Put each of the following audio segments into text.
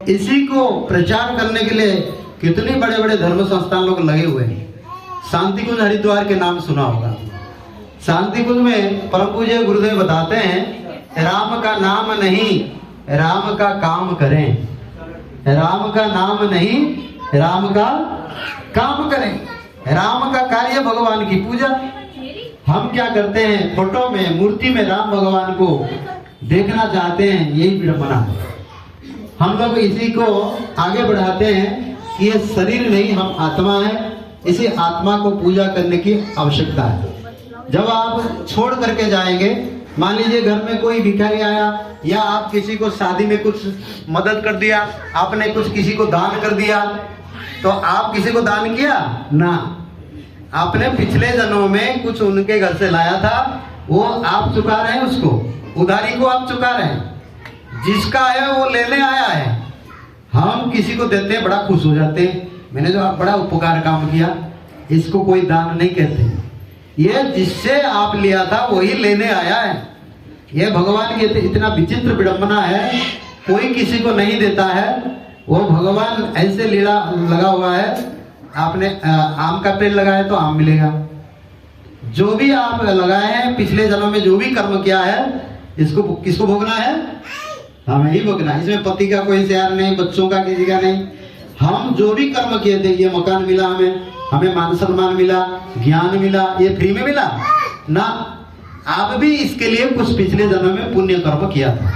इसी को प्रचार करने के लिए कितने बड़े बड़े धर्म संस्थान लोग लगे हुए हैं। शांति कुंज हरिद्वार के नाम सुना होगा। शांति कुंज में परम पूज्य गुरुदेव बताते हैं, राम का नाम नहीं राम का काम करें, राम का नाम नहीं राम का काम करें। राम का कार्य भगवान की पूजा। हम क्या करते हैं, फोटो में मूर्ति में राम भगवान को देखना चाहते हैं, यही विडंबना है। हम लोग इसी को आगे बढ़ाते हैं कि ये शरीर नहीं, हम आत्मा है। इसी आत्मा को पूजा करने की आवश्यकता है। जब आप छोड़ करके जाएंगे, मान लीजिए घर में कोई भिखारी आया या आप किसी को शादी में कुछ मदद कर दिया, आपने कुछ किसी को दान कर दिया, तो आप किसी को दान किया ना, आपने पिछले जन्मों में कुछ उनके घर से लाया था, वो आप चुका रहे हैं, उसको उधारी को आप चुका रहे हैं। जिसका है वो लेने आया है। हम किसी को देते हैं, बड़ा खुश हो जाते हैं, मैंने जो बड़ा उपकार काम किया। इसको कोई दान नहीं कहते। ये जिससे आप लिया था वही लेने आया है। ये भगवान की इतना विचित्र विडंबना है। कोई किसी को नहीं देता है, वो भगवान ऐसे लीला लगा हुआ है। आपने आम का पेड़ लगाया तो आम मिलेगा। जो भी आप लगाए हैं पिछले जन्म में, जो भी कर्म किया है, इसको किसको भोगना है? हमें ही भोगना। इसमें पति का कोई शेयर नहीं, बच्चों का किसी का नहीं। हम जो भी कर्म किए थे, ये मकान मिला हमें मान सम्मान मिला, ज्ञान मिला, ये फ्री में मिला ना। आप भी इसके लिए कुछ पिछले जन्म में पुण्य कर्म किया था।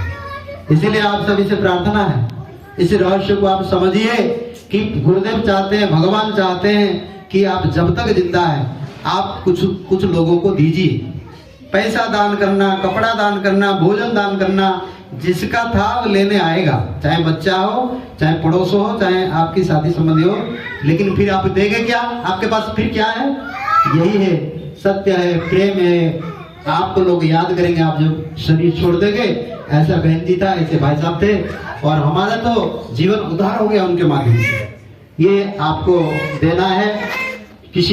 इसीलिए आप सभी से प्रार्थना है, इस रहस्य को आप समझिए कि गुरुदेव चाहते हैं, भगवान चाहते हैं कि आप जब तक जिंदा है आप कुछ लोगों को दीजिए। पैसा दान करना, कपड़ा दान करना, भोजन दान करना, जिसका था वो लेने आएगा। चाहे बच्चा हो, चाहे पड़ोस हो, चाहे आपकी शादी संबंधी हो। लेकिन फिर आप देंगे क्या? आपके पास फिर क्या है? यही है, सत्य है, प्रेम है। आपको लोग याद करेंगे आप जब शरीर छोड़ देंगे। ऐसा बहन जी था, ऐसे भाई साहब थे, और हमारा तो जीवन उद्धार हो गया उनके माध्यम से। ये आपको देना है। किसी